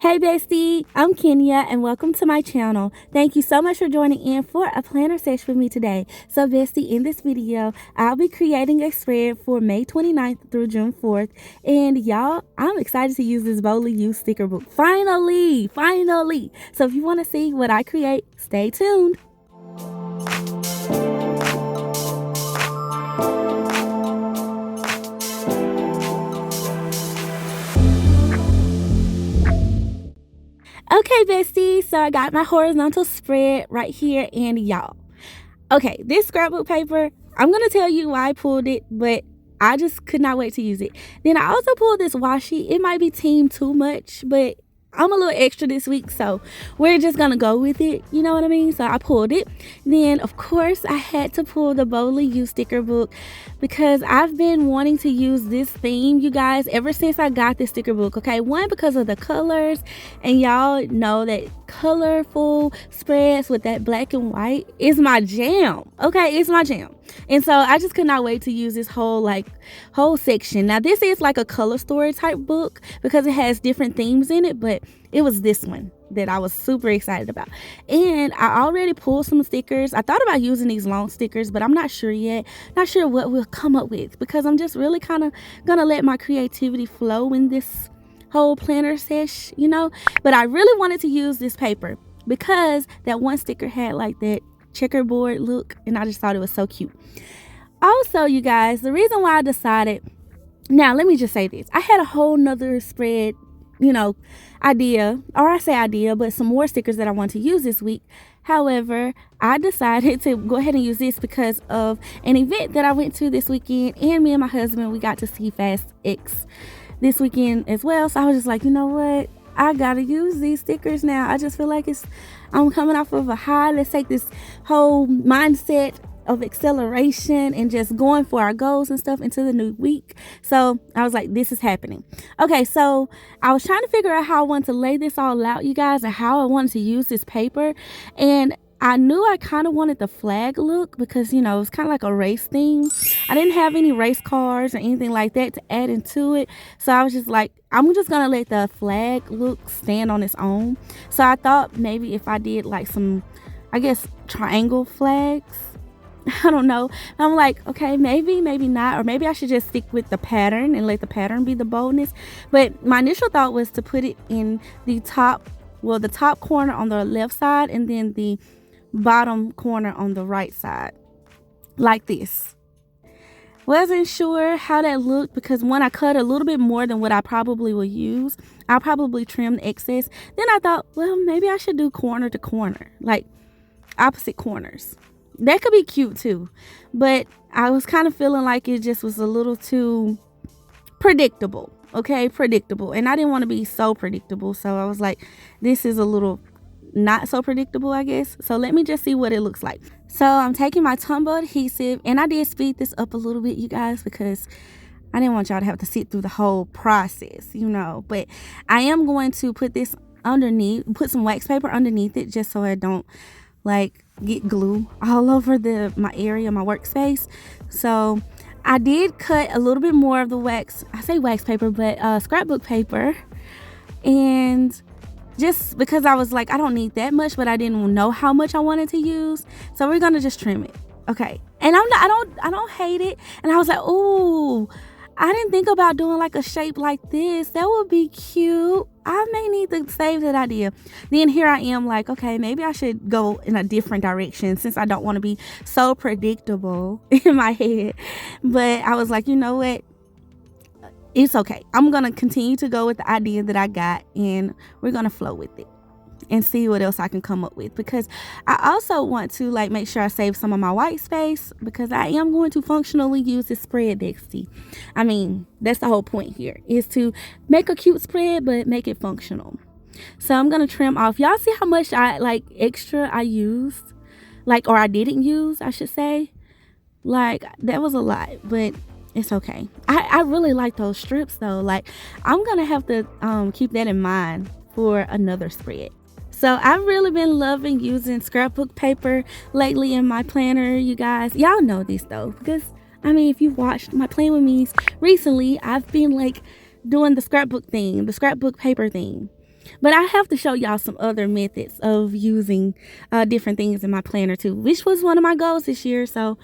Hey bestie, I'm Kenya and welcome to my channel. Thank you so much for joining in for a planner sesh with me today. So bestie, in this video, I'll be creating a spread for May 29th through June 4th. And y'all, I'm excited to use this Boldy used sticker book. Finally! So if you want to see what I create, stay tuned. Okay, bestie, so I got my horizontal spread right here, and y'all, okay, this scrapbook paper, I'm going to tell you why I pulled it, but I just could not wait to use it. Then I also pulled this washi. It might be team too much, but I'm a little extra this week, so we're just gonna go with it, you know what I mean? So I pulled it. Then of course I had to pull the Boldy U sticker book because I've been wanting to use this theme, you guys, ever since I got this sticker book. Okay, one, because of the colors, and y'all know that colorful spreads with that black and white is my jam. Okay, it's my jam. And so I just could not wait to use this whole section. Now this is like a color story type book because it has different themes in it, but it was this one that I was super excited about. And I already pulled some stickers. I thought about using these long stickers, but I'm not sure yet. Not sure what we'll come up with because I'm just really kind of gonna let my creativity flow in this whole planner sesh, you know. But I really wanted to use this paper because that one sticker had like that checkerboard look, and I just thought it was so cute. Also, you guys, the reason why I decided, now let me just say this, I had a whole nother spread, you know, idea, or I say idea, but some more stickers that I want to use this week. However, I decided to go ahead and use this because of an event that I went to this weekend, and me and my husband, we got to see Fast X this weekend as well. So I was just like, you know what, I gotta use these stickers now. I just feel like I'm coming off of a high. Let's take this whole mindset of acceleration and just going for our goals and stuff into the new week. So I was like, this is happening. Okay, so I was trying to figure out how I want to lay this all out, you guys, and how I wanted to use this paper. And I knew I kind of wanted the flag look because, you know, it's kind of like a race theme. I didn't have any race cars or anything like that to add into it. So I was just like, I'm just going to let the flag look stand on its own. So I thought maybe if I did like some, I guess, triangle flags, I don't know. I'm like, okay, maybe not, or maybe I should just stick with the pattern and let the pattern be the boldness. But my initial thought was to put it in the top corner on the left side and then the bottom corner on the right side, like this. Wasn't sure how that looked because one, I cut a little bit more than what I probably will use. I'll probably trim the excess. Then I thought, well, maybe I should do corner to corner, like opposite corners. That could be cute too, but I was kind of feeling like it just was a little too predictable. Okay, predictable, and I didn't want to be so predictable, so I was like, this is a little not so predictable, I guess. So let me just see what it looks like. So I'm taking my Tumble adhesive, and I did speed this up a little bit, you guys, because I didn't want y'all to have to sit through the whole process, you know. But I am going to put this underneath, put some wax paper underneath it, just so I don't like get glue all over my area, my workspace. So I did cut a little bit more of the wax paper, but scrapbook paper, and just because I was like, I don't need that much, but I didn't know how much I wanted to use, so we're gonna just trim it. Okay, and I don't hate it. And I was like, ooh, I didn't think about doing like a shape like this. That would be cute. I may need to save that idea. Then here I am like, okay, maybe I should go in a different direction since I don't want to be so predictable in my head. But I was like, you know what? It's okay. I'm going to continue to go with the idea that I got, and we're going to flow with it and see what else I can come up with, because I also want to like make sure I save some of my white space because I am going to functionally use this spread, bestie. I mean, that's the whole point here, is to make a cute spread but make it functional. So I'm going to trim off. Y'all see how much extra I used, or I didn't use, I should say. Like, that was a lot, but it's okay. I really like those strips though. Like, I'm gonna have to keep that in mind for another spread. So I've really been loving using scrapbook paper lately in my planner, you guys. Y'all know this though, because I mean, if you've watched my Plan With Me's recently, I've been like doing the scrapbook thing, the scrapbook paper thing. But I have to show y'all some other methods of using different things in my planner too, which was one of my goals this year. So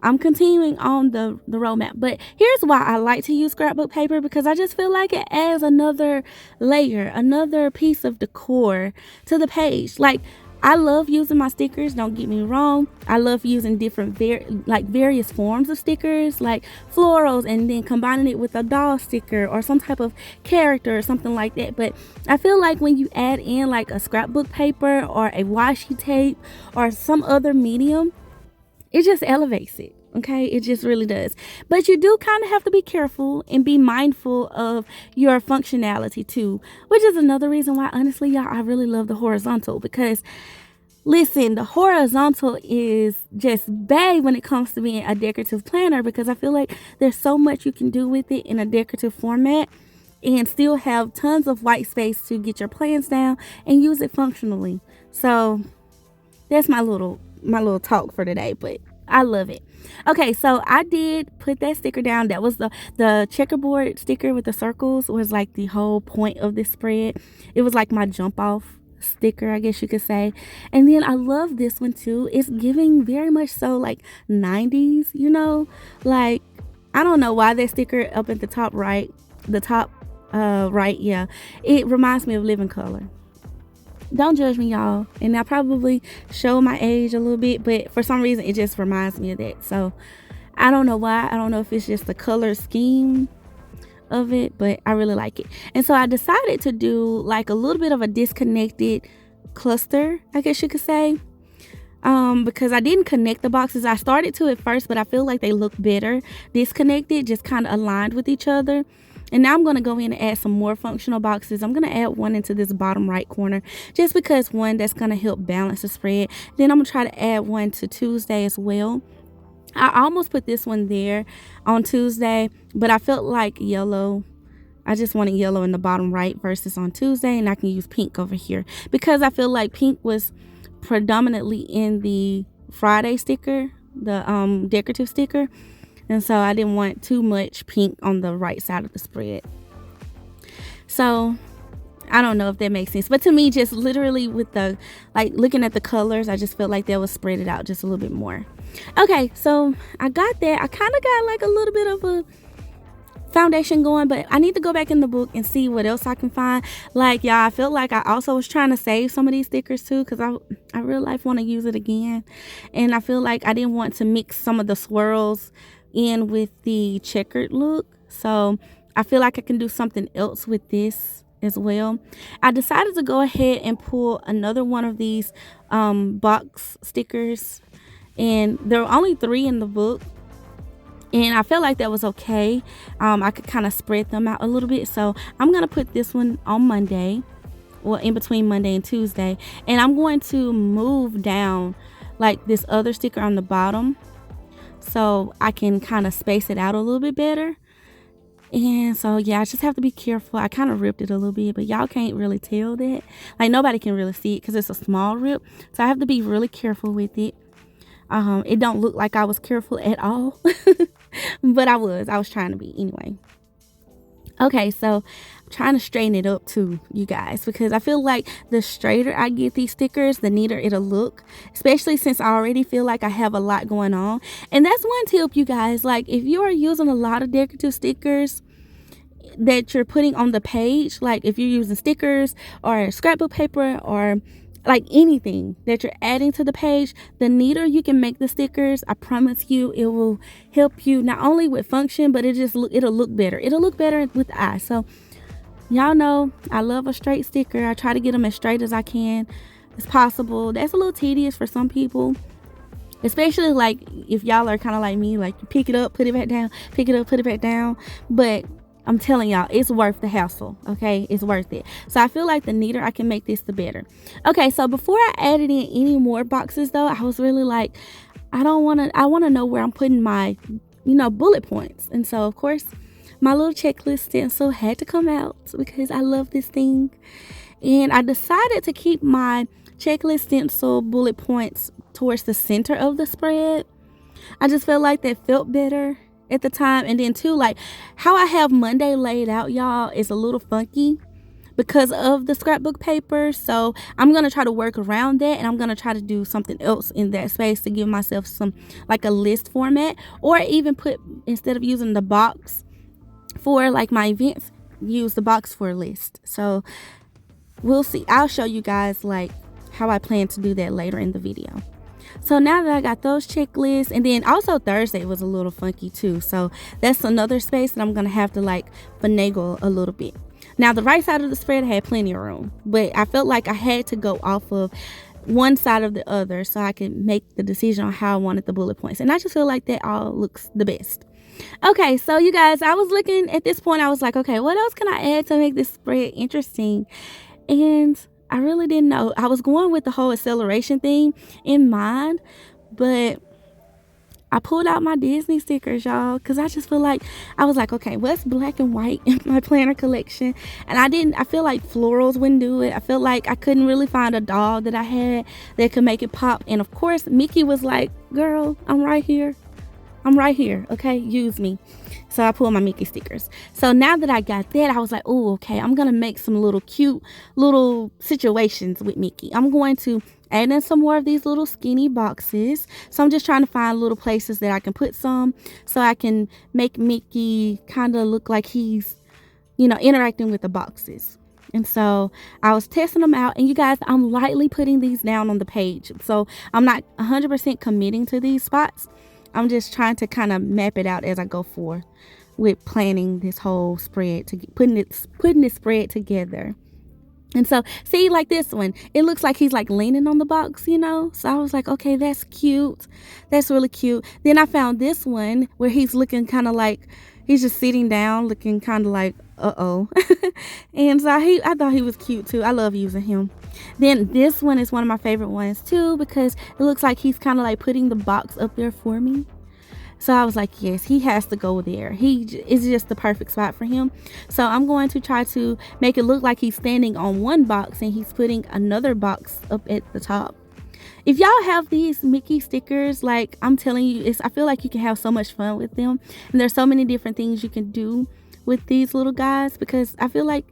I'm continuing on the roadmap. But here's why I like to use scrapbook paper, because I just feel like it adds another layer, another piece of decor to the page. Like, I love using my stickers, don't get me wrong. I love using different various forms of stickers, like florals, and then combining it with a doll sticker or some type of character or something like that. But I feel like when you add in like a scrapbook paper or a washi tape or some other medium, it just elevates it. Okay, it just really does. But you do kind of have to be careful and be mindful of your functionality too, which is another reason why, honestly, y'all, I really love the horizontal. Because listen, the horizontal is just bae when it comes to being a decorative planner, because I feel like there's so much you can do with it in a decorative format and still have tons of white space to get your plans down and use it functionally. So that's my little talk for today, but I love it. Okay, so I did put that sticker down. That was the checkerboard sticker with the circles, was like the whole point of this spread. It was like my jump off sticker, I guess you could say. And then I love this one too. It's giving very much so like 90s, like, I don't know why that sticker up at the top right, yeah, it reminds me of Living Color. Don't judge me, y'all, and I probably show my age a little bit, but for some reason it just reminds me of that. So I don't know why. I don't know if it's just the color scheme of it, but I really like it. And so I decided to do like a little bit of a disconnected cluster, I guess you could say, because I didn't connect the boxes. I started to at first, but I feel like they look better disconnected, just kind of aligned with each other. And now I'm going to go in and add some more functional boxes. I'm going to add one into this bottom right corner, just because, one, that's going to help balance the spread. Then I'm going to try to add one to Tuesday as well. I almost put this one there on Tuesday, but I felt like yellow. I just wanted yellow in the bottom right versus on Tuesday, and I can use pink over here because I feel like pink was predominantly in the Friday sticker, the decorative sticker. And so I didn't want too much pink on the right side of the spread. So I don't know if that makes sense. But to me, just literally with the, like, looking at the colors, I just felt like that would spread it out just a little bit more. Okay, so I got that. I kind of got like a little bit of a foundation going, but I need to go back in the book and see what else I can find. Like, y'all, I felt like I also was trying to save some of these stickers too, because I real life want to use it again. And I feel like I didn't want to mix some of the swirls in with the checkered look, so I feel like I can do something else with this as well. I decided to go ahead and pull another one of these box stickers, and there were only 3 in the book, and I felt like that was okay. I could kind of spread them out a little bit, so I'm gonna put this one on Monday, well, in between Monday and Tuesday, and I'm going to move down like this other sticker on the bottom so I can kind of space it out a little bit better. And so, yeah, I just have to be careful. I kind of ripped it a little bit, but y'all can't really tell that. Like, nobody can really see it because it's a small rip. So I have to be really careful with it. It don't look like I was careful at all, but I was trying to be anyway. Okay, so I'm trying to straighten it up too, you guys, because I feel like the straighter I get these stickers, the neater it'll look, especially since I already feel like I have a lot going on. And that's one tip, you guys. Like, if you are using a lot of decorative stickers that you're putting on the page, like if you're using stickers or scrapbook paper or like anything that you're adding to the page, the neater you can make the stickers, I promise you it will help you not only with function, but it'll look better. It'll look better with the eye. So y'all know I love a straight sticker. I try to get them as straight as I can as possible. That's a little tedious for some people, especially like if y'all are kind of like me, like you pick it up, put it back down, pick it up, put it back down. But I'm telling y'all, it's worth the hassle, okay? It's worth it. So I feel like the neater I can make this, the better. Okay, so before I added in any more boxes, though, I was really like, I want to know where I'm putting my, bullet points. And so, of course, my little checklist stencil had to come out because I love this thing. And I decided to keep my checklist stencil bullet points towards the center of the spread. I just felt like that felt better at the time. And then too, like how I have Monday laid out, y'all, is a little funky because of the scrapbook paper. So I'm going to try to work around that, and I'm going to try to do something else in that space to give myself some like a list format, or even put, instead of using the box for like my events, use the box for a list. So we'll see. I'll show you guys like how I plan to do that later in the video. So now that I got those checklists, and then also Thursday was a little funky too, so that's another space that I'm gonna have to like finagle a little bit. Now the right side of the spread had plenty of room, but I felt like I had to go off of one side of the other so I could make the decision on how I wanted the bullet points, and I just feel like that all looks the best. Okay, so you guys, I was looking at this point, I was like, okay, what else can I add to make this spread interesting? And I really didn't know. I was going with the whole acceleration thing in mind, but I pulled out my Disney stickers, y'all, because I just feel like, I was like, okay, what's black and white in my planner collection? And I feel like florals wouldn't do it. I feel like I couldn't really find a doll that I had that could make it pop. And of course, Mickey was like, girl, I'm right here. Okay, use me. So I pulled my Mickey stickers. So now that I got that, I was like, oh, okay, I'm gonna make some little cute little situations with Mickey. I'm going to add in some more of these little skinny boxes. So I'm just trying to find little places that I can put some, so I can make Mickey kind of look like he's, you know, interacting with the boxes. And so I was testing them out, and you guys, I'm lightly putting these down on the page. So I'm not 100% committing to these spots. I'm just trying to kind of map it out as I go forward with planning this whole spread, to putting this spread together. And so, see, like this one, it looks like he's like leaning on the box, you know? So I was like, okay, that's cute. That's really cute. Then I found this one where he's looking kind of like, he's just sitting down looking kind of like, uh-oh. And so I thought he was cute too. I love using him. Then this one is one of my favorite ones too, because it looks like he's kind of like putting the box up there for me. So I was like, yes, he has to go there. It's just the perfect spot for him. So I'm going to try to make it look like he's standing on one box and he's putting another box up at the top. If y'all have these Mickey stickers, like I'm telling you, I feel like you can have so much fun with them. And there's so many different things you can do with these little guys, because I feel like,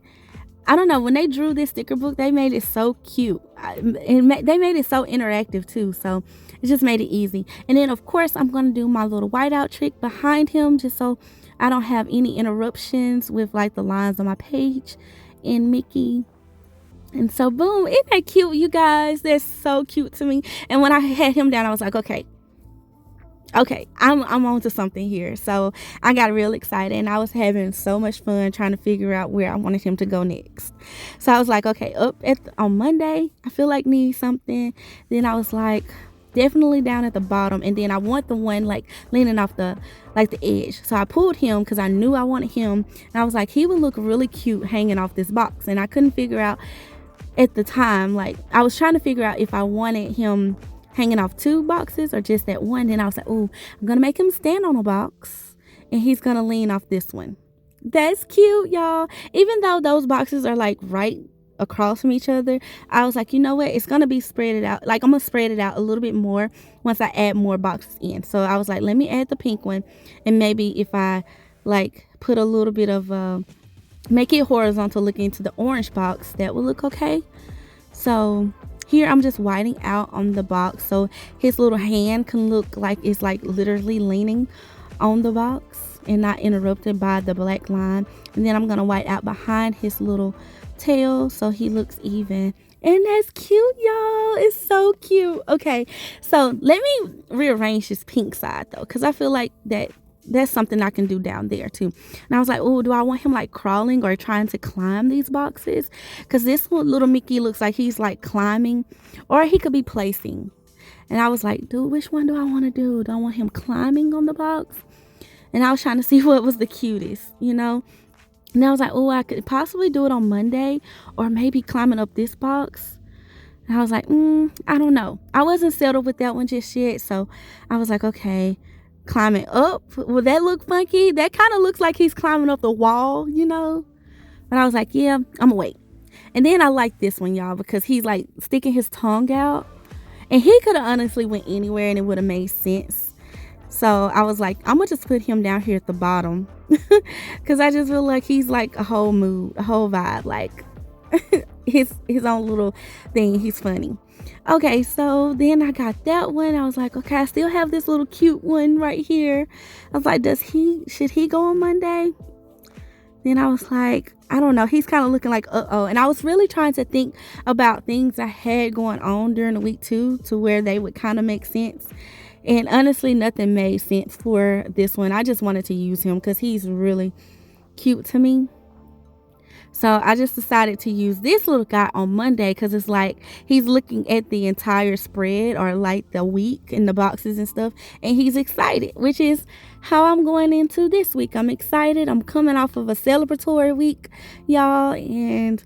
I don't know, when they drew this sticker book, they made it so cute. They made it so interactive too, so it just made it easy. And then of course I'm going to do my little whiteout trick behind him, just so I don't have any interruptions with like the lines on my page in Mickey. And so boom, isn't that cute, you guys? That's so cute to me. And when I had him down, I was like, okay, I'm on to something here. So I got real excited, and I was having so much fun trying to figure out where I wanted him to go next. So I was like, okay, on Monday, I feel like need something. Then I was like, definitely down at the bottom, and then I want the one like leaning off the edge. So I pulled him because I knew I wanted him, and I was like, he would look really cute hanging off this box. And I couldn't figure out at the time, like I was trying to figure out if I wanted him hanging off two boxes or just that one. Then I was like, oh, I'm gonna make him stand on a box and he's gonna lean off this one. That's cute, y'all. Even though those boxes are like right across from each other, I was like, you know what, it's gonna be spread it out. Like I'm gonna spread it out a little bit more once I add more boxes in. So I was like, let me add the pink one, and maybe if I like put a little bit of make it horizontal looking to the orange box, that will look okay. So here I'm just whiting out on the box so his little hand can look like it's like literally leaning on the box and not interrupted by the black line. And then I'm gonna white out behind his little tail so he looks even. And that's cute, y'all. It's so cute. Okay, so let me rearrange this pink side though, because I feel like that's something I can do down there too. And I was like, oh, do I want him like crawling or trying to climb these boxes? Because this little Mickey looks like he's like climbing, or he could be placing. And I was like, dude, which one do I want to do? Do I want him climbing on the box? And I was trying to see what was the cutest, you know? And I was like, oh, I could possibly do it on Monday, or maybe climbing up this box. And I was like, I don't know. I wasn't settled with that one just yet. So I was like, okay, climbing up, will that look funky? That kind of looks like he's climbing up the wall, you know? But I was like, yeah, I'm gonna wait. And then I like this one, y'all, because he's like sticking his tongue out, and he could have honestly went anywhere and it would have made sense. So I was like, I'm gonna just put him down here at the bottom because I just feel like he's like a whole mood, a whole vibe. Like his own little thing. He's funny. Okay, so then I got that one. I was like, okay, I still have this little cute one right here. I was like, should he go on Monday? Then I was like, I don't know. He's kind of looking like, uh-oh. And I was really trying to think about things I had going on during the week too, to where they would kind of make sense. And honestly, nothing made sense for this one. I just wanted to use him because he's really cute to me. So I just decided to use this little guy on Monday because it's like he's looking at the entire spread or like the week and the boxes and stuff, and he's excited, which is how I'm going into this week. I'm excited. I'm coming off of a celebratory week, y'all, and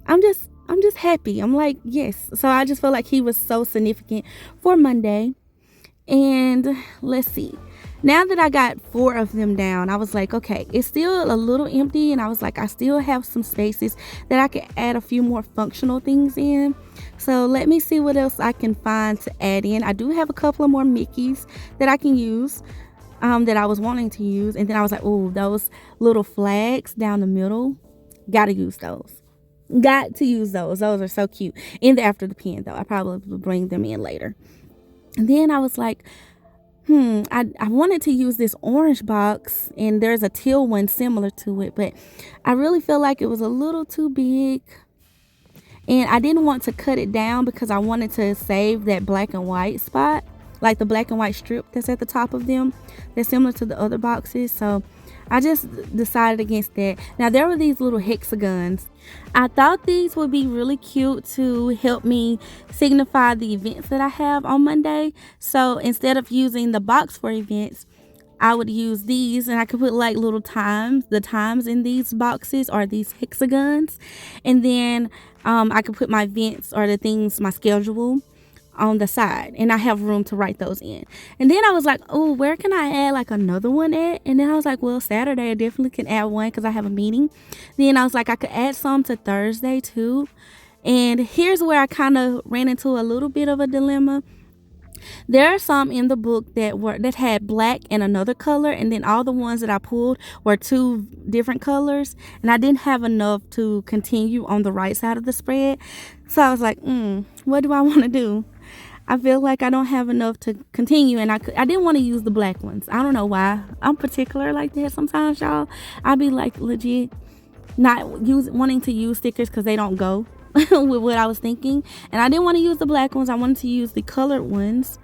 I'm just happy. I'm like, yes. So I just feel like he was so significant for Monday. And let's see. Now that I got 4 of them down, I was like, okay, it's still a little empty. And I was like, I still have some spaces that I can add a few more functional things in. So let me see what else I can find to add in. I do have a couple of more Mickeys that I can use, that I was wanting to use. And then I was like, oh, those little flags down the middle, gotta use those. Got to use those. Those are so cute. And after the pen, though, I probably will bring them in later. And then I was like, I wanted to use this orange box, and there's a teal one similar to it, but I really feel like it was a little too big, and I didn't want to cut it down because I wanted to save that black and white spot, like the black and white strip that's at the top of them. They're similar to the other boxes, so I just decided against that. Now, there were these little hexagons. I thought these would be really cute to help me signify the events that I have on Monday. So instead of using the box for events, I would use these, and I could put like little the times in these boxes or these hexagons. And then I could put my events or the things, my schedule, on the side, and I have room to write those in. And then I was like, oh, where can I add like another one at? And then I was like, well, Saturday I definitely can add one because I have a meeting. Then I was like, I could add some to Thursday too. And here's where I kind of ran into a little bit of a dilemma. There are some in the book that had black and another color, and then all the ones that I pulled were 2 different colors, and I didn't have enough to continue on the right side of the spread. So I was like, what do I want to do? I feel like I don't have enough to continue, and I didn't want to use the black ones. I don't know why. I'm particular like that sometimes, y'all. I be like legit not wanting to use stickers because they don't go with what I was thinking. And I didn't want to use the black ones. I wanted to use the colored ones.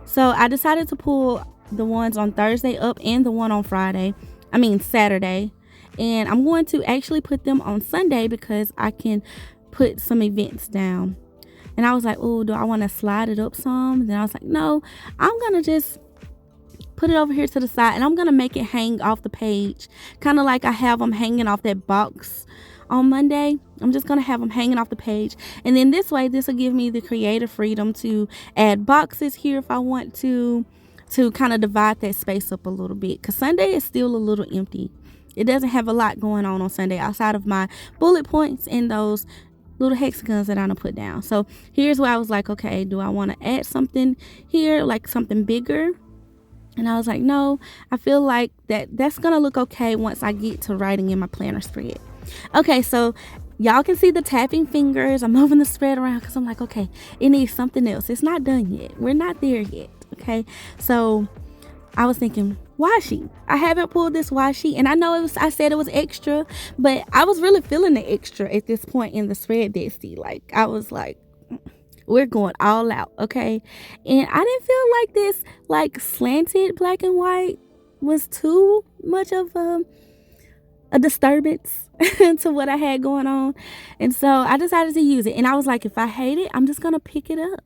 So I decided to pull the ones on Thursday up and the one on Saturday. And I'm going to actually put them on Sunday because I can put some events down. And I was like, oh, do I want to slide it up some? Then I was like, no, I'm going to just put it over here to the side, and I'm going to make it hang off the page, kind of like I have them hanging off that box on Monday. I'm just going to have them hanging off the page. And then this way, this will give me the creative freedom to add boxes here if I want to kind of divide that space up a little bit, because Sunday is still a little empty. It doesn't have a lot going on Sunday outside of my bullet points and those little hexagons that I'm gonna put down. So here's where I was like, okay, do I want to add something here, like something bigger? And I was like, no, I feel like that's gonna look okay once I get to writing in my planner spread. Okay, so y'all can see the tapping fingers. I'm moving the spread around because I'm like, okay, it needs something else. It's not done yet. We're not there yet. Okay, so I was thinking washi. I haven't pulled this washi, and I know I said it was extra, but I was really feeling the extra at this point in the spread, Dixie. Like, I was like, we're going all out, okay? And I didn't feel like this like slanted black and white was too much of a disturbance to what I had going on. And so I decided to use it, and I was like, if I hate it, I'm just gonna pick it up.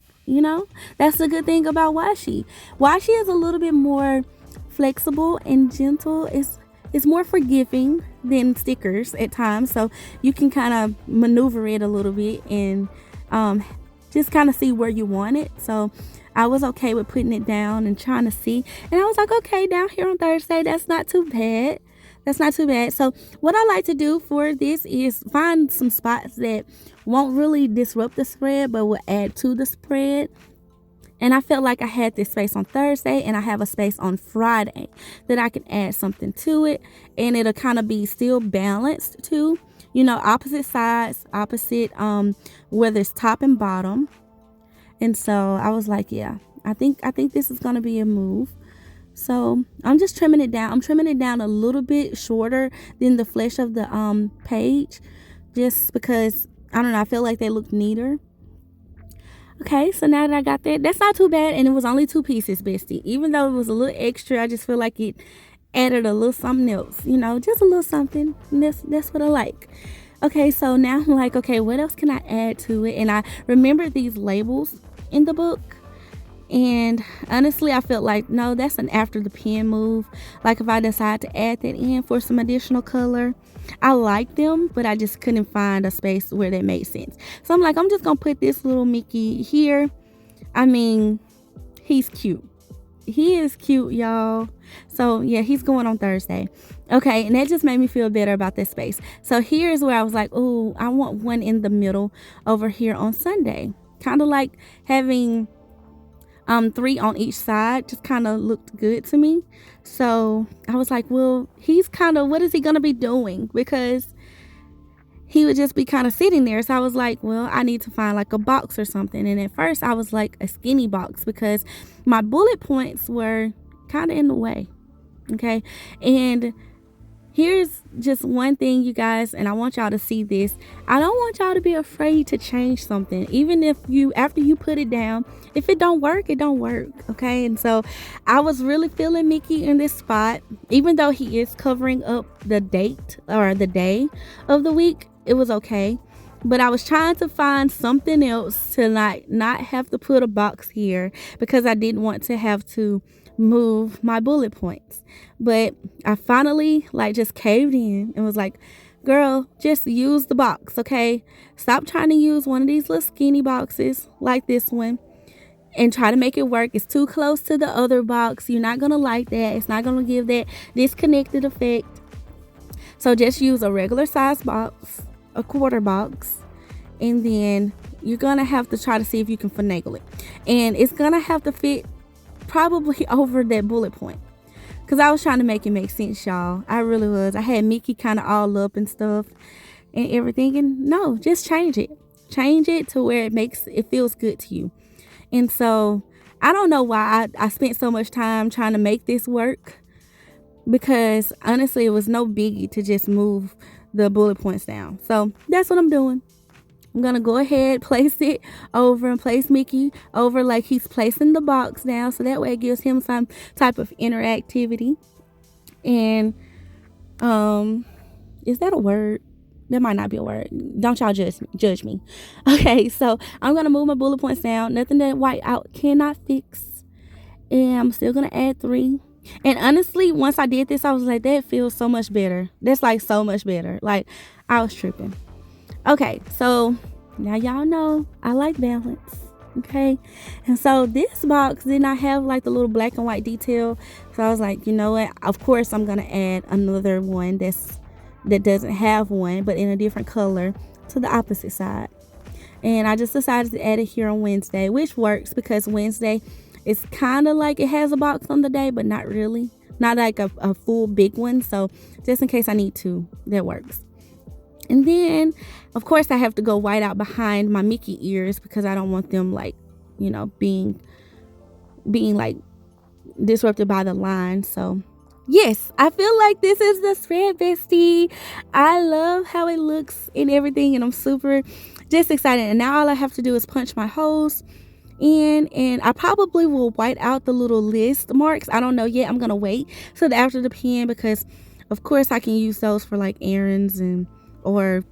That's the good thing about washi. Washi is a little bit more flexible and gentle. It's more forgiving than stickers at times, so you can kind of maneuver it a little bit and just kind of see where you want it. So I was okay with putting it down and trying to see, and I was like, okay, down here on Thursday, that's not too bad. So what I like to do for this is find some spots that won't really disrupt the spread but will add to the spread. And I felt like I had this space on Thursday and I have a space on Friday that I can add something to it, and it'll kind of be still balanced too. Opposite sides, opposite whether it's top and bottom. And so I was like, yeah, I think this is gonna be a move. So I'm just trimming it down. I'm trimming it down a little bit shorter than the flesh of the page, just because I don't know, I feel like they look neater. Okay, so now that I got that, that's not too bad, and it was only 2 pieces, bestie. Even though it was a little extra, I just feel like it added a little something else, just a little something. And that's what I like. Okay, so now I'm like, okay, what else can I add to it? And I remember these labels in the book. And honestly, I felt like, no, that's an after the pen move. Like if I decide to add that in for some additional color, I like them, but I just couldn't find a space where that made sense. So I'm like, I'm just going to put this little Mickey here. I mean, he's cute. He is cute, y'all. So yeah, he's going on Thursday. Okay, and that just made me feel better about this space. So here's where I was like, oh, I want one in the middle over here on Sunday. Kind of like having 3 on each side just kind of looked good to me. So I was like, well, he's kind of, what is he gonna be doing? Because he would just be kind of sitting there. So I was like, well, I need to find like a box or something. And at first I was like a skinny box because my bullet points were kind of in the way. Okay, and here's just one thing, you guys, and I want y'all to see this. I don't want y'all to be afraid to change something. Even if after you put it down, if it don't work, it don't work. Okay, and so I was really feeling Mickey in this spot. Even though he is covering up the date or the day of the week, it was okay. But I was trying to find something else to not have to put a box here because I didn't want to have to move my bullet points. But I finally just caved in and was like, girl, just use the box, okay? Stop trying to use one of these little skinny boxes like this one and try to make it work. It's too close to the other box. You're not gonna like that. It's not gonna give that disconnected effect. So just use a regular size box, a quarter box, and then you're gonna have to try to see if you can finagle it. And it's gonna have to fit probably over that bullet point, because I was trying to make it make sense, y'all. I really was. I had Mickey kind of all up and stuff and everything, and no, just change it to where it feels good to you. And so I don't know why I spent so much time trying to make this work, because honestly it was no biggie to just move the bullet points down. So that's what I'm doing. I'm gonna go ahead, place it over, and place Mickey over like he's placing the box down, so that way it gives him some type of interactivity. And is that a word? That might not be a word. Don't y'all judge me. Okay, so I'm gonna move my bullet points down. Nothing that white out cannot fix. And I'm still gonna add 3. And honestly, once I did this, I was like, that feels so much better. That's like so much better. Like, I was tripping. Okay, so now y'all know I like balance. Okay, and so this box did not have like the little black and white detail, so I was like, you know what, of course I'm gonna add another one that doesn't have one but in a different color to the opposite side. And I just decided to add it here on Wednesday, which works because Wednesday is kind of like it has a box on the day, but not really, not like a full big one. So just in case I need to, that works. And then, of course, I have to go white out behind my Mickey ears because I don't want them being like disrupted by the line. So yes, I feel like this is the spread, bestie. I love how it looks and everything, and I'm super just excited. And now all I have to do is punch my holes in, and I probably will white out the little list marks. I don't know yet. I'm gonna wait till after the pen because of course I can use those for like errands or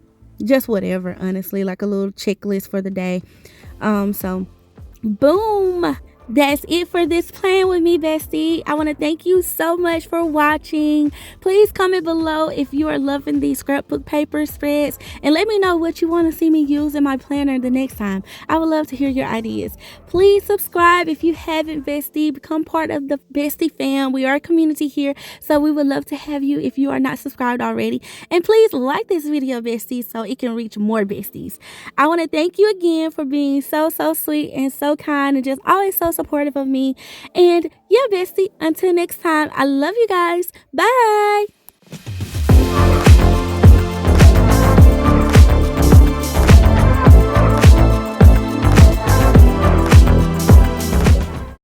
just whatever, honestly, like a little checklist for the day. So boom, That's it for this plan with me, bestie. I want to thank you so much for watching. Please comment below if you are loving these scrapbook paper spreads and let me know what you want to see me use in my planner the next time. I would love to hear your ideas. Please subscribe if you haven't, bestie. Become part of the bestie fam. We are a community here, so we would love to have you if you are not subscribed already. And please like this video, bestie, so it can reach more besties. I want to thank you again for being so sweet and so kind and just always so supportive of me. And yeah, bestie, until next time, I love you guys. Bye.